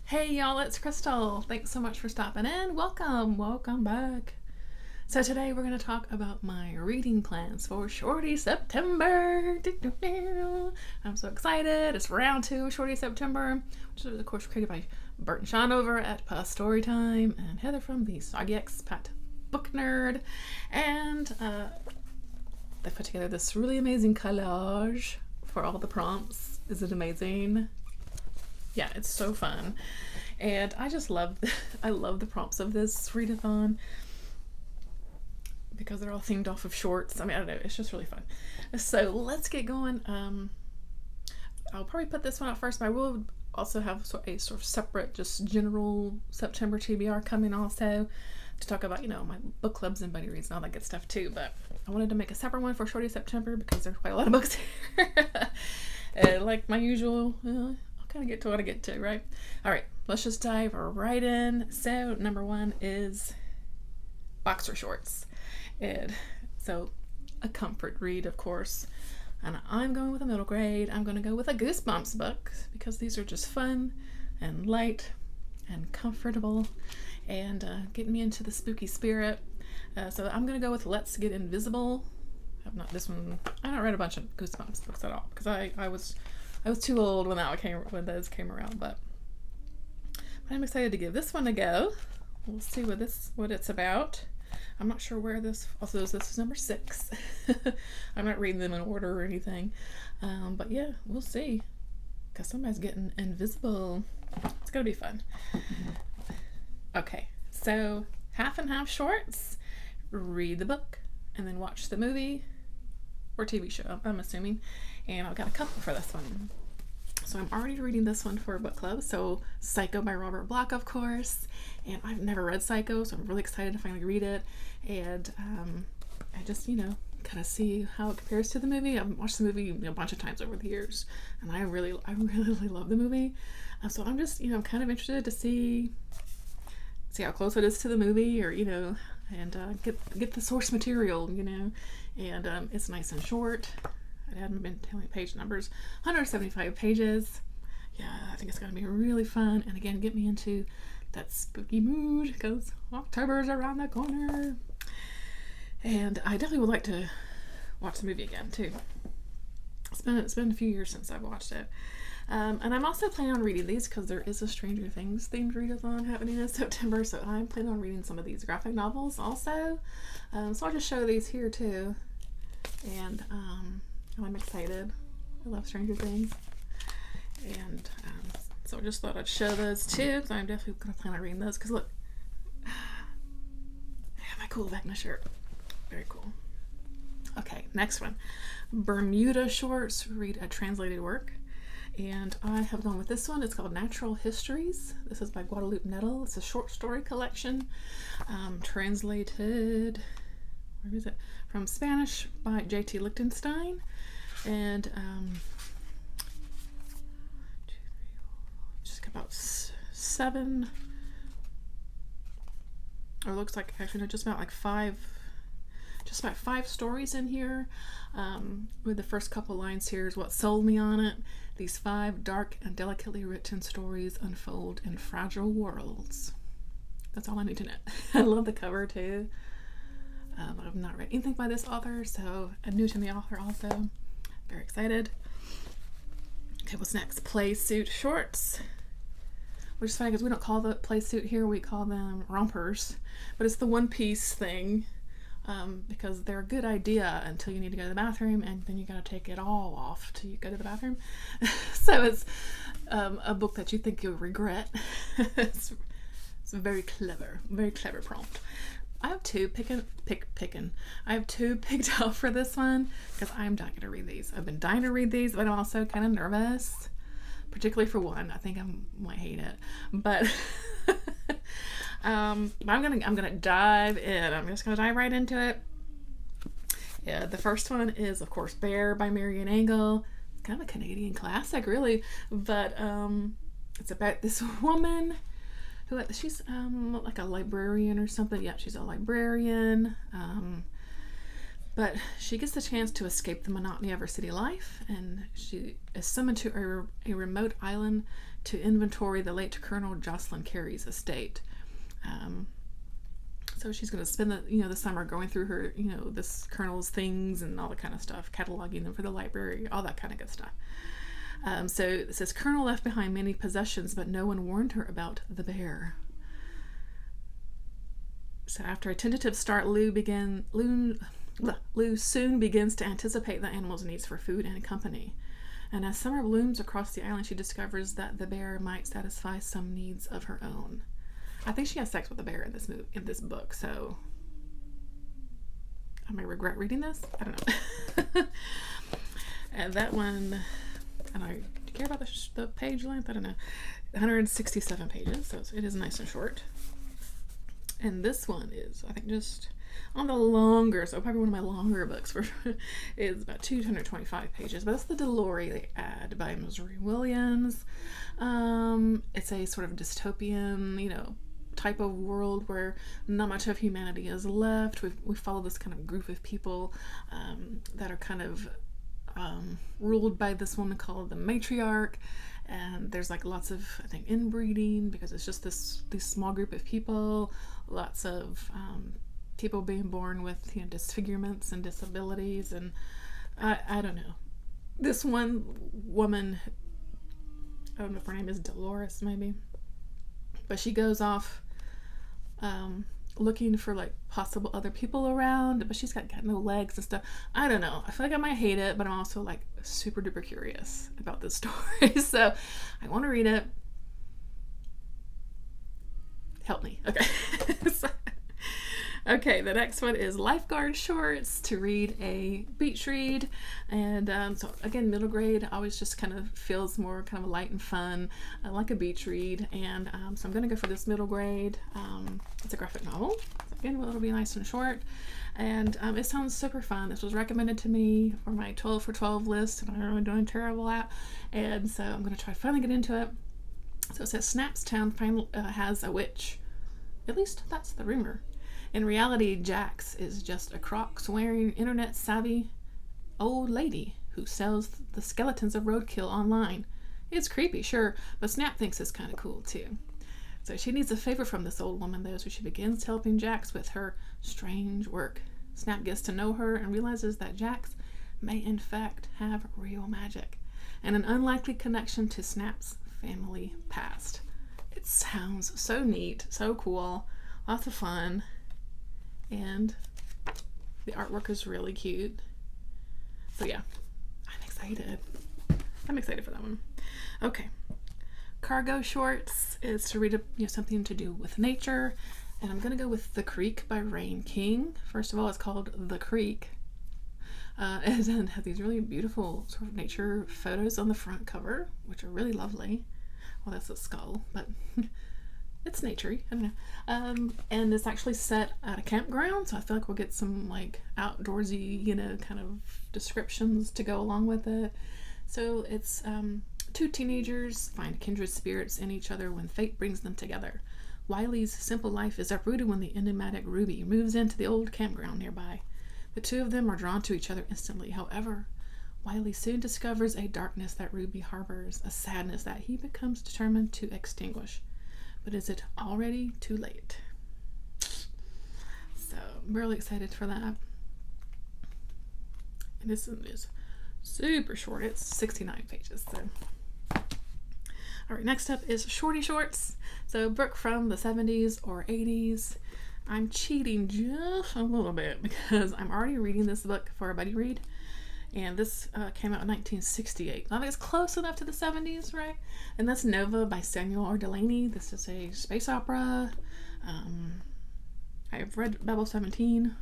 Hey y'all, it's Crystal. Thanks so much for stopping in. Welcome back. So today we're going to talk about my reading plans for Shorty September. I'm so excited. It's round 2 of Shorty September, which is of course created by Bert and Sean over at Past Storytime and Heather from the Soggy Expat Book Nerd. And they put together this really amazing collage for all the prompts. Is it amazing? Yeah, it's so fun. And I just love I love the prompts of this readathon because they're all themed off of shorts. I mean, I don't know, it's just really fun. So let's get going. I'll probably put this one out first, but I will also have a sort of separate, just general September TBR coming also to talk about, my book clubs and buddy reads and all that good stuff too. But I wanted to make a separate one for Shorty September because there's quite a lot of books here. Like my usual, kind of get to what I get to, right? All right, let's just dive right in. So number 1 is boxer shorts. And so a comfort read, of course. And I'm going with a middle grade. I'm going to go with a Goosebumps book because these are just fun and light and comfortable and getting me into the spooky spirit. So I'm going to go with Let's Get Invisible. I haven't read a bunch of Goosebumps books at all because I was too old when those came around, but I'm excited to give this one a go. We'll see what it's about. I'm not sure where this is number 6. I'm not reading them in order or anything, but yeah, we'll see. Because somebody's getting invisible. It's gonna be fun. Okay, so half and half shorts. Read the book and then watch the movie or TV show, I'm assuming. And I've got a couple for this one. So I'm already reading this one for a book club. So Psycho by Robert Bloch, of course. And I've never read Psycho, so I'm really excited to finally read it. And I just, kind of see how it compares to the movie. I've watched the movie a bunch of times over the years, and I really love the movie. So I'm just, kind of interested to see how close it is to the movie, or and get the source material, and it's nice and short. I haven't been telling page numbers. 175 pages. Yeah, I think it's going to be really fun. And again, get me into that spooky mood because October's around the corner. And I definitely would like to watch the movie again too. It's been a few years since I've watched it. And I'm also planning on reading these because there is a Stranger Things themed readathon happening in September. So I'm planning on reading some of these graphic novels also. So I'll just show these here too. And I'm excited. I love Stranger Things. And so I just thought I'd show those too because I'm definitely going to plan on reading those. Because look, I have my cool Vecna shirt. Very cool. Okay, next one. Bermuda shorts. Read a translated work. And I have gone with this one. It's called Natural Histories. This is by Guadalupe Nettle. It's a short story collection. Translated, where is it? From Spanish by J.T. Lichtenstein. And just about 7, or looks like actually no, just about 5 stories in here. With the first couple lines here is what sold me on it. These 5 dark and delicately written stories unfold in fragile worlds. That's all I need to know. I love the cover too. I've not read anything by this author, so I'm new to the author also. Very excited. Okay, what's next? Play suit shorts. Which is funny because we don't call the play suit here, we call them rompers. But it's the one piece thing because they're a good idea until you need to go to the bathroom, and then you gotta take it all off till you go to the bathroom. So it's a book that you think you'll regret. It's a very clever prompt. I have 2 I have 2 picked out for this one because I'm dying to read these. I've been dying to read these, but I'm also kind of nervous, particularly for one. I think I might hate it, but I'm gonna dive in. I'm just gonna dive right into it. Yeah, the first one is of course Bear by Marian Engel. It's kind of a Canadian classic, really, but it's about this woman who she's like a librarian or something. Yeah, she's a librarian. But she gets the chance to escape the monotony of her city life, and she is summoned to a remote island to inventory the late Colonel Jocelyn Carey's estate. So she's going to spend the summer going through her, this colonel's things and all that kind of stuff, cataloging them for the library, all that kind of good stuff. So it says, Colonel left behind many possessions, but no one warned her about the bear. So after a tentative start, Lou soon begins to anticipate the animal's needs for food and company. And as summer blooms across the island, she discovers that the bear might satisfy some needs of her own. I think she has sex with the bear in this book, so I may regret reading this. I don't know. And that one, I don't know. Do you care about the page length? I don't know. 167 pages, so it is nice and short. And this one is, I think, just on the longer, so probably one of my longer books is about 225 pages. But that's the Delore ad by Missouri Williams. It's a sort of dystopian, type of world where not much of humanity is left. We follow this kind of group of people that are kind of ruled by this woman called the matriarch. And there's like lots of, I think, inbreeding, because it's just this small group of people, lots of people being born with disfigurements and disabilities, and I don't know. This one woman, I don't know if her name is Dolores maybe, but she goes off looking for like possible other people around, but she's got no legs and stuff. I don't know. I feel like I might hate it, but I'm also like super duper curious about this story. So I want to read it. Help me. Okay. Okay, the next one is Lifeguard Shorts, to read a beach read. And so again, middle grade always just kind of feels more kind of light and fun, like a beach read. And so I'm going to go for this middle grade. It's a graphic novel. So again, it'll be nice and short. And it sounds super fun. This was recommended to me for my 12 for 12 list, and I'm really doing terrible at. And so I'm going to try to finally get into it. So it says Snapstown finally has a witch. At least that's the rumor. In reality, Jax is just a croc-swearing, internet-savvy old lady who sells the skeletons of roadkill online. It's creepy, sure, but Snap thinks it's kind of cool, too. So she needs a favor from this old woman, though, so she begins helping Jax with her strange work. Snap gets to know her and realizes that Jax may, in fact, have real magic and an unlikely connection to Snap's family past. It sounds so neat, so cool, lots of fun. And the artwork is really cute. So yeah, I'm excited. I'm excited for that one. Okay. Cargo Shorts is to read something to do with nature. And I'm going to go with The Creek by Rain King. First of all, it's called The Creek. And then has these really beautiful sort of nature photos on the front cover, which are really lovely. Well, that's a skull, but it's naturey. I don't know. And it's actually set at a campground, so I feel like we'll get some like outdoorsy, kind of descriptions to go along with it. So it's two teenagers find kindred spirits in each other when fate brings them together. Wiley's simple life is uprooted when the enigmatic Ruby moves into the old campground nearby. The two of them are drawn to each other instantly. However, Wiley soon discovers a darkness that Ruby harbors, a sadness that he becomes determined to extinguish. But is it already too late? So I'm really excited for that. And this one is super short. It's 69 pages. So, all right, next up is Shorty Shorts. So book from the 70s or 80s. I'm cheating just a little bit because I'm already reading this book for a buddy read. And this came out in 1968. I think it's close enough to the 70s, right? And that's Nova by Samuel R. Delany. This is a space opera. I've read Babel 17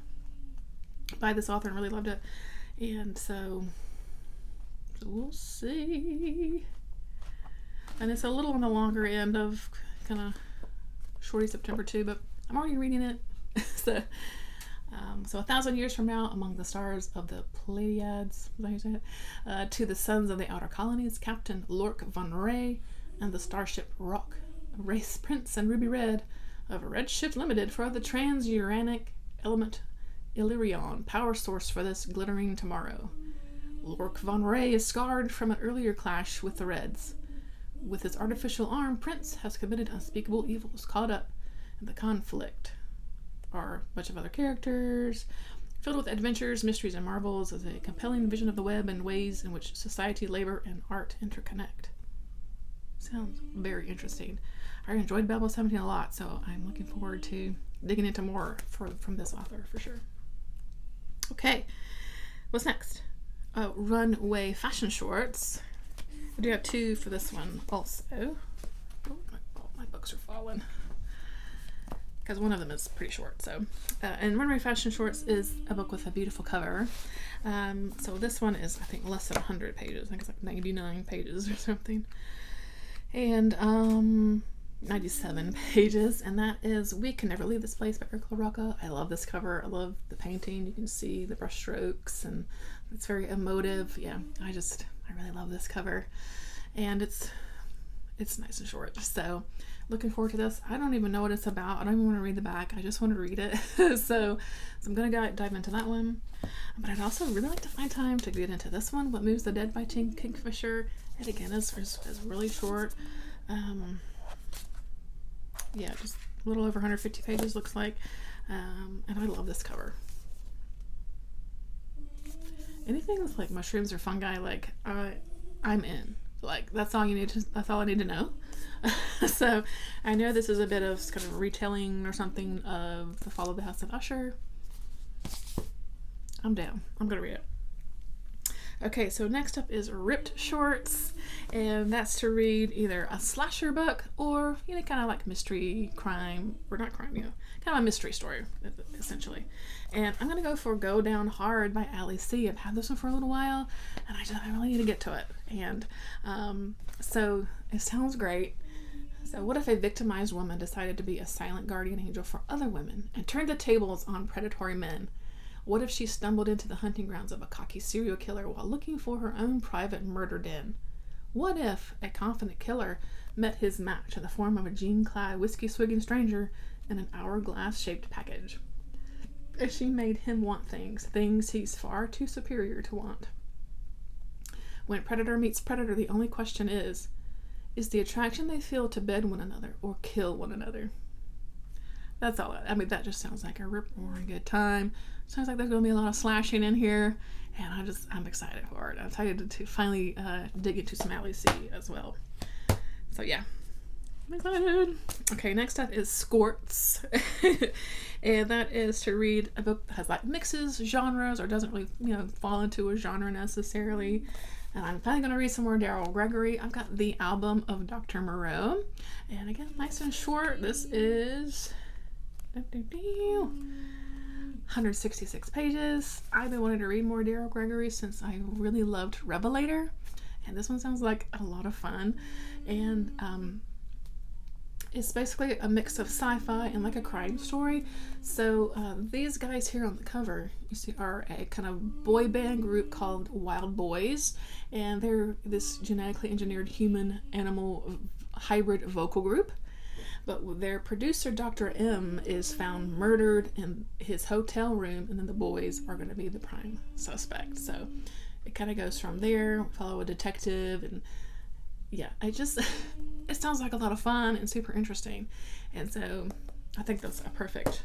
by this author and really loved it. And so we'll see. And it's a little on the longer end of kind of Shorty September 2, but I'm already reading it. So 1,000 years from now, among the stars of the Pleiades, is that how you say it? To the sons of the outer colonies, Captain Lork von Ray and the starship Rock, Race Prince and Ruby Red of Redshift Limited for the transuranic element Illyrion, power source for this glittering tomorrow. Lork von Ray is scarred from an earlier clash with the Reds. With his artificial arm, Prince has committed unspeakable evils. Caught up in the conflict are a bunch of other characters. Filled with adventures, mysteries, and marvels is a compelling vision of the web and ways in which society, labor, and art interconnect. Sounds very interesting. I enjoyed Babel 17 a lot, so I'm looking forward to digging into more from this author for sure. Okay, what's next? Runway fashion shorts. I do have 2 for this one also. Oh, my books are falling. Because one of them is pretty short. So, and Runway Fashion Shorts is a book with a beautiful cover. So this one is, I think, less than 100 pages. I think it's like 99 pages or something. And 97 pages. And that is We Can Never Leave This Place by Eric LaRocca. I love this cover. I love the painting. You can see the brush strokes and it's very emotive. Yeah, I really love this cover. And it's nice and short. So looking forward to this. I don't even know what it's about. I don't even want to read the back. I just want to read it. so I'm going to dive into that one. But I'd also really like to find time to get into this one, What Moves the Dead by Kingfisher. It again is really short. Yeah, just a little over 150 pages looks like. And I love this cover. Anything with like mushrooms or fungi, like I'm in. Like that's all I need to know. So I know this is a bit of kind of retelling or something of The Fall of the House of Usher. I'm down. I'm gonna read it. Okay, so next up is Ripped Shorts, and that's to read either a slasher book or, you know, kind of like mystery, crime, or not crime, you know, kind of a mystery story, essentially. And I'm going to go for Go Down Hard by Allie C. I've had this one for a little while, and I really need to get to it. And so it sounds great. So what if a victimized woman decided to be a silent guardian angel for other women and turned the tables on predatory men? What if she stumbled into the hunting grounds of a cocky serial killer while looking for her own private murder den? What if a confident killer met his match in the form of a jean-clad, whiskey-swigging stranger in an hourglass-shaped package? And she made him want things he's far too superior to want. When predator meets predator, the only question is the attraction they feel to bed one another or kill one another? That's all. I mean, that just sounds like a rip-roaring good time. Sounds like there's going to be a lot of slashing in here, and I'm excited for it. I'm excited to finally dig into some Allie C as well. So yeah, I'm excited. Okay, next up is Squirts, and that is to read a book that has like mixes genres or doesn't really, you know, fall into a genre necessarily. And I'm finally going to read some more Daryl Gregory. I've got The Album of Dr. Moreau, and again, nice and short. This is 166 pages. I've been wanting to read more Daryl Gregory since I really loved Revelator, and this one sounds like a lot of fun. And it's basically a mix of sci-fi and like a crime story. So these guys here on the cover, you see, are a kind of boy band group called Wild Boys, and they're this genetically engineered human-animal hybrid vocal group. But their producer, Dr. M, is found murdered in his hotel room, and then the boys are going to be the prime suspect. So it kind of goes from there, follow a detective, and yeah, it sounds like a lot of fun and super interesting. And so I think that's a perfect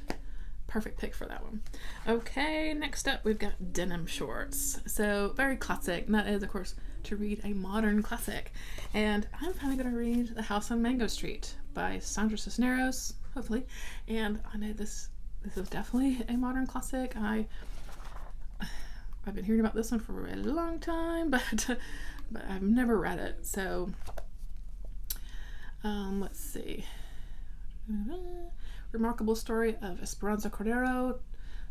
pick for that one. Okay, next up we've got Denim Shorts. So very classic, and that is, of course, to read a modern classic. And I'm finally going to read The House on Mango Street by Sandra Cisneros, hopefully. And I know this is definitely a modern classic. I've been hearing about this one for a long time, but I've never read it. So let's see. Remarkable story of Esperanza Cordero,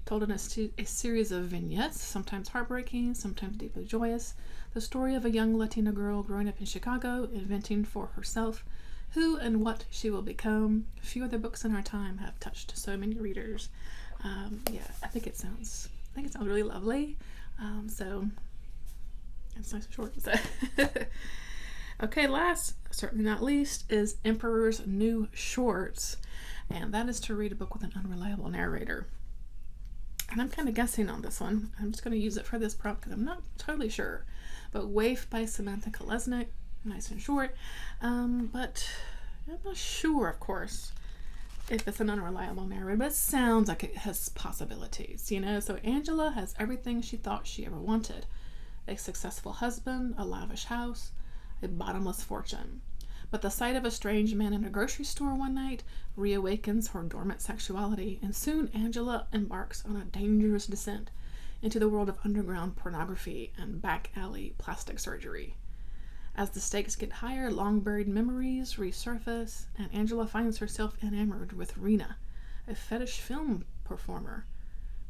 told in a series of vignettes, sometimes heartbreaking, sometimes deeply joyous. The story of a young Latina girl growing up in Chicago, inventing for herself who and what she will become. Few other books in our time have touched so many readers. Yeah, I think it sounds really lovely. So it's nice and short. So. Okay, last, certainly not least, is Emperor's New Shorts, and that is to read a book with an unreliable narrator. and I'm kind of guessing on this one. I'm just going to use it for this prompt because I'm not totally sure. But Waif by Samantha Kolesnik, nice and short. But I'm not sure, of course, if it's an unreliable narrative, but it sounds like it has possibilities, you know? So Angela has everything she thought she ever wanted. A successful husband, a lavish house, a bottomless fortune. But the sight of a strange man in a grocery store one night reawakens her dormant sexuality, and soon Angela embarks on a dangerous descent into the world of underground pornography and back alley plastic surgery. As the stakes get higher, long-buried memories resurface, and Angela finds herself enamored with Rena, a fetish film performer.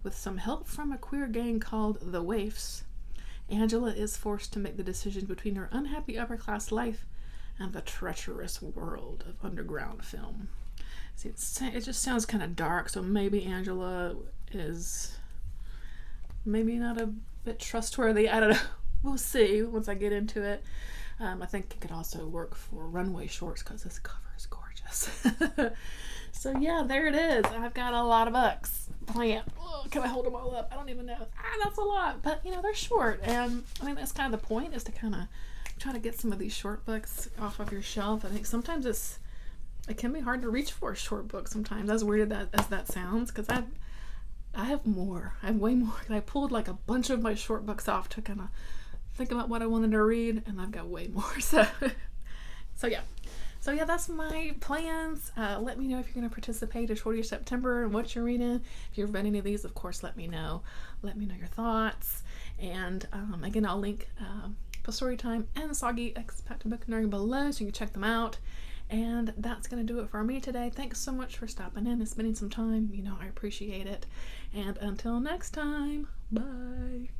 With some help from a queer gang called the Waifs, Angela is forced to make the decision between her unhappy upper-class life and the treacherous world of underground film. See, it just sounds kind of dark, so maybe Angela is maybe not a bit trustworthy. I don't know. We'll see once I get into it. I think it could also work for runway shorts because this cover is gorgeous. So yeah, there it is. I've got a lot of books. Oh yeah, can I hold them all up? I don't even know. That's a lot, but you know, they're short, and I mean that's kind of the point, is to kind of try to get some of these short books off of your shelf. I think sometimes it can be hard to reach for a short book sometimes, as weird as that sounds, because I have more. I have way more. I pulled like a bunch of my short books off to kind of think about what I wanted to read, and I've got way more. So yeah, that's my plans. Let me know if you're going to participate in Shorty September and what you're reading. If you've read any of these, of course, let me know. Let me know your thoughts. And again, I'll link Storytime and Soggy Expat Book Nerd below so you can check them out. And that's going to do it for me today. Thanks so much for stopping in and spending some time. You know, I appreciate it. And until next time, bye.